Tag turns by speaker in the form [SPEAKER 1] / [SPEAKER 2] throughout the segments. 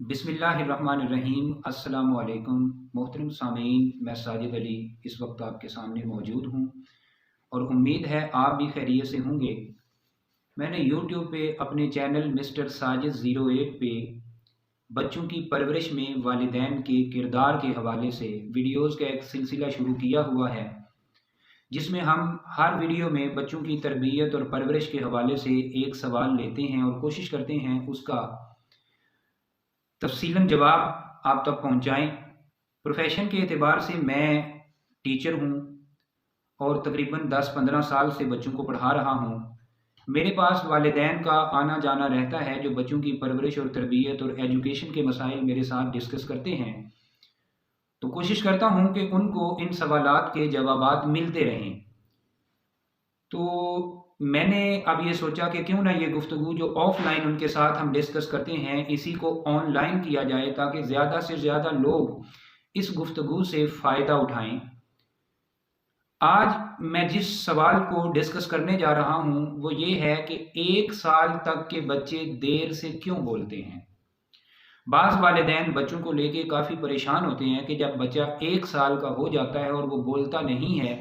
[SPEAKER 1] बिस्मिल्लाहिर्रहमानिर्रहीम। अस्सलाम वालेकुम मोहतरम सामीन, मैं साजिद अली इस वक्त आपके सामने मौजूद हूँ और उम्मीद है आप भी खैरियत से होंगे। मैंने यूट्यूब पे अपने चैनल मिस्टर साजिद 08 पे बच्चों की परवरिश में वालिदैन के किरदार के हवाले से वीडियोज़ का एक सिलसिला शुरू किया हुआ है, जिसमें हम हर वीडियो में बच्चों की तरबियत और परवरिश के हवाले से एक सवाल लेते हैं और कोशिश करते हैं उसका तफसीलन जवाब आप तक पहुंचाएं। प्रोफेशन के एतबार से मैं टीचर हूं और तकरीबन 10-15 साल से बच्चों को पढ़ा रहा हूं। मेरे पास वालिदैन का आना जाना रहता है जो बच्चों की परवरिश और तरबियत और एजुकेशन के मसाइल मेरे साथ डिस्कस करते हैं। तो कोशिश करता हूं कि उनको इन सवालात के जवाबात मिलते रहें। तो मैंने अब ये सोचा कि क्यों ना ये गुफ्तगू जो ऑफलाइन उनके साथ हम डिस्कस करते हैं इसी को ऑनलाइन किया जाए, ताकि ज़्यादा से ज़्यादा लोग इस गुफ्तगू से फ़ायदा उठाएं। आज मैं जिस सवाल को डिस्कस करने जा रहा हूं वो ये है कि 1 साल तक के बच्चे देर से क्यों बोलते हैं। बाज़ वालिदैन बच्चों को लेके काफ़ी परेशान होते हैं कि जब बच्चा 1 साल का हो जाता है और वो बोलता नहीं है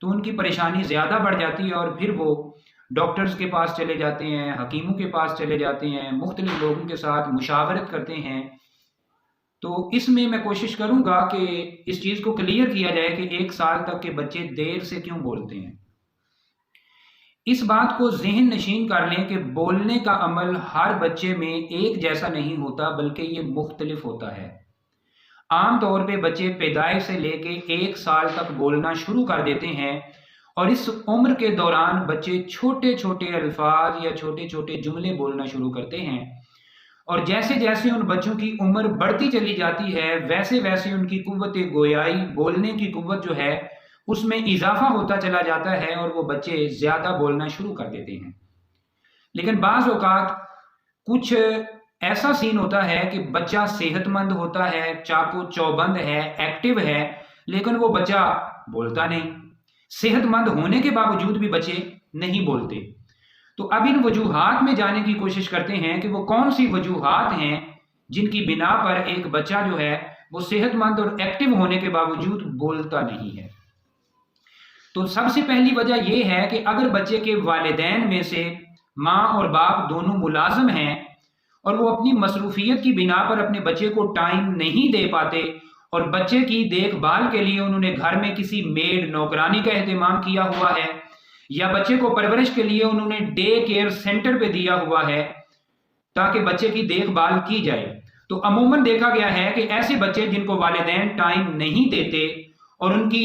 [SPEAKER 1] तो उनकी परेशानी ज़्यादा बढ़ जाती है और फिर वो डॉक्टर्स के पास चले जाते हैं, हकीमों के पास चले जाते हैं, मुख्तलिफ लोगों के साथ मुशावरत करते हैं। तो इसमें मैं कोशिश करूँगा कि इस चीज़ को क्लियर किया जाए कि 1 साल तक के बच्चे देर से क्यों बोलते हैं। इस बात को ज़हन नशीन कर लें कि बोलने का अमल हर बच्चे में एक जैसा नहीं होता, बल्कि ये मुख्तलिफ होता है। आम तौर पे बच्चे पैदाइश से लेके 1 साल तक बोलना शुरू कर देते हैं और इस उम्र के दौरान बच्चे छोटे छोटे अल्फाज या छोटे छोटे जुमले बोलना शुरू करते हैं और जैसे जैसे उन बच्चों की उम्र बढ़ती चली जाती है वैसे वैसे उनकी कुव्वत गोयाई, बोलने की कुव्वत जो है उसमें इजाफा होता चला जाता है और वो बच्चे ज़्यादा बोलना शुरू कर देते हैं। लेकिन बाज़ औक़ात कुछ ऐसा सीन होता है कि बच्चा सेहतमंद होता है, चाको चौबंद है, एक्टिव है, लेकिन वो बच्चा बोलता नहीं। सेहतमंद होने के बावजूद भी बच्चे नहीं बोलते। तो अब इन वजूहात में जाने की कोशिश करते हैं कि वो कौन सी वजूहात हैं जिनकी बिना पर एक बच्चा जो है वो सेहतमंद और एक्टिव होने के बावजूद बोलता नहीं है। तो सबसे पहली वजह यह है कि अगर बच्चे के वालिदैन में से माँ और बाप दोनों मुलाजिम हैं और वो अपनी मसरूफियत की बिना पर अपने बच्चे को टाइम नहीं दे पाते और बच्चे की देखभाल के लिए उन्होंने घर में किसी मेड नौकरानी का एहतमाम किया हुआ है या बच्चे को परवरिश के लिए उन्होंने डे केयर सेंटर पे दिया हुआ है ताकि बच्चे की देखभाल की जाए, तो अमूमन देखा गया है कि ऐसे बच्चे जिनको वालिदैन टाइम नहीं देते और उनकी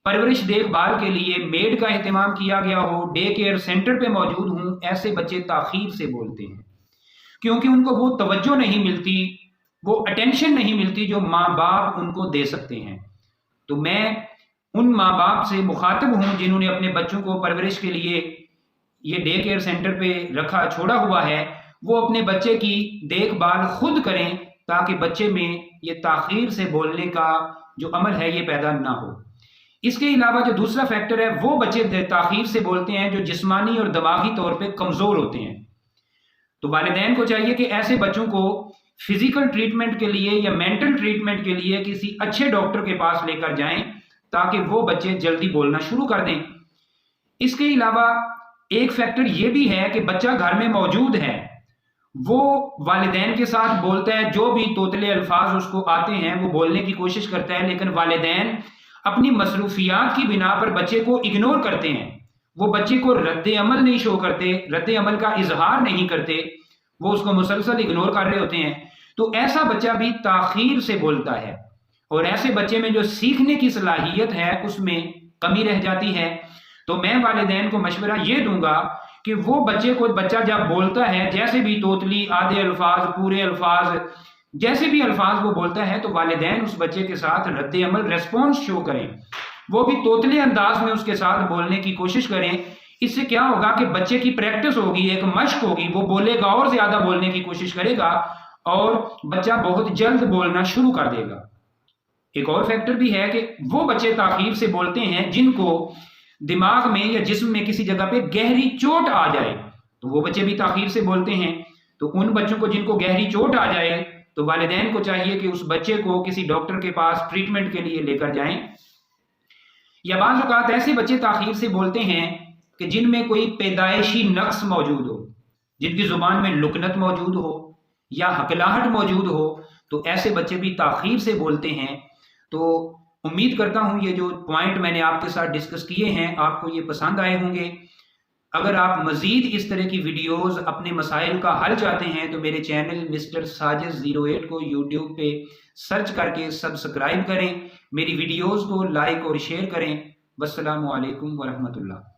[SPEAKER 1] परवरिश देखभाल के लिए मेड का एहतमाम किया गया हो, डे केयर सेंटर पे मौजूद हों, ऐसे बच्चे ताखीर से बोलते हैं क्योंकि उनको वो तवज्जो नहीं मिलती, वो अटेंशन नहीं मिलती जो माँ बाप उनको दे सकते हैं। तो मैं उन माँ बाप से मुखातिब हूँ जिन्होंने अपने बच्चों को परवरिश के लिए ये डे केयर सेंटर पे छोड़ा हुआ है, वो अपने बच्चे की देखभाल खुद करें ताकि बच्चे में ये ताखीर से बोलने का जो अमल है ये पैदा ना हो। इसके अलावा जो दूसरा फैक्टर है वो बच्चे ताखीर से बोलते हैं जो जिस्मानी और दिमागी तौर पर कमज़ोर होते हैं। तो वालिदैन को चाहिए कि ऐसे बच्चों को फिजिकल ट्रीटमेंट के लिए या मेंटल ट्रीटमेंट के लिए किसी अच्छे डॉक्टर के पास लेकर जाएं ताकि वो बच्चे जल्दी बोलना शुरू कर दें। इसके अलावा एक फैक्टर ये भी है कि बच्चा घर में मौजूद है, वो वालिदैन के साथ बोलता है, जो भी तोतले अल्फाज उसको आते हैं वो बोलने की कोशिश करता है, लेकिन वालिदैन अपनी मसरूफियात की बिना पर बच्चे को इग्नोर करते हैं। वो बच्चे को रद्द अमल नहीं शो करते, रद्द अमल का इजहार नहीं करते, वो उसको मुसलसल इग्नोर कर रहे होते हैं। तो ऐसा बच्चा भी ताखीर से बोलता है और ऐसे बच्चे में जो सीखने की सलाहियत है उसमें कमी रह जाती है। तो मैं वालिदैन को मशवरा ये दूंगा कि वो बच्चा जब बोलता है, जैसे भी तोतली, आधे अल्फाज, पूरे अल्फाज, जैसे भी अल्फाज वो बोलता है, तो वालिदैन उस बच्चे के साथ रद्द अमल रेस्पॉन्स शो करें, वो भी तोतले अंदाज में उसके साथ बोलने की कोशिश करें। इससे क्या होगा कि बच्चे की प्रैक्टिस होगी, एक मश्क होगी, वो बोलेगा और ज्यादा बोलने की कोशिश करेगा और बच्चा बहुत जल्द बोलना शुरू कर देगा। एक और फैक्टर भी है कि वो बच्चे ताखीर से बोलते हैं जिनको दिमाग में या जिस्म में किसी जगह पे गहरी चोट आ जाए, तो वो बच्चे भी ताखीर से बोलते हैं। तो उन बच्चों को जिनको गहरी चोट आ जाए تو والدین کو چاہیے کہ اس بچے کو کسی ڈاکٹر کے پاس ٹریٹمنٹ کے لیے لے کر جائیں۔ یا بعض اوقات ایسے بچے تاخیر سے بولتے ہیں کہ جن میں کوئی پیدائشی نقص موجود ہو، جن کی زبان میں لکنت موجود ہو یا ہکلاہٹ موجود ہو، تو ایسے بچے بھی تاخیر سے بولتے ہیں۔ تو امید کرتا ہوں یہ جو پوائنٹ میں نے آپ کے ساتھ ڈسکس کیے ہیں آپ کو یہ پسند آئے ہوں گے۔ اگر آپ مزید اس طرح کی ویڈیوز اپنے مسائل کا حل چاہتے ہیں تو میرے چینل مسٹر ساجد 08 کو یوٹیوب پہ سرچ کر کے سبسکرائب کریں، میری ویڈیوز کو لائک اور شیئر کریں۔ والسلام علیکم ورحمۃ اللہ۔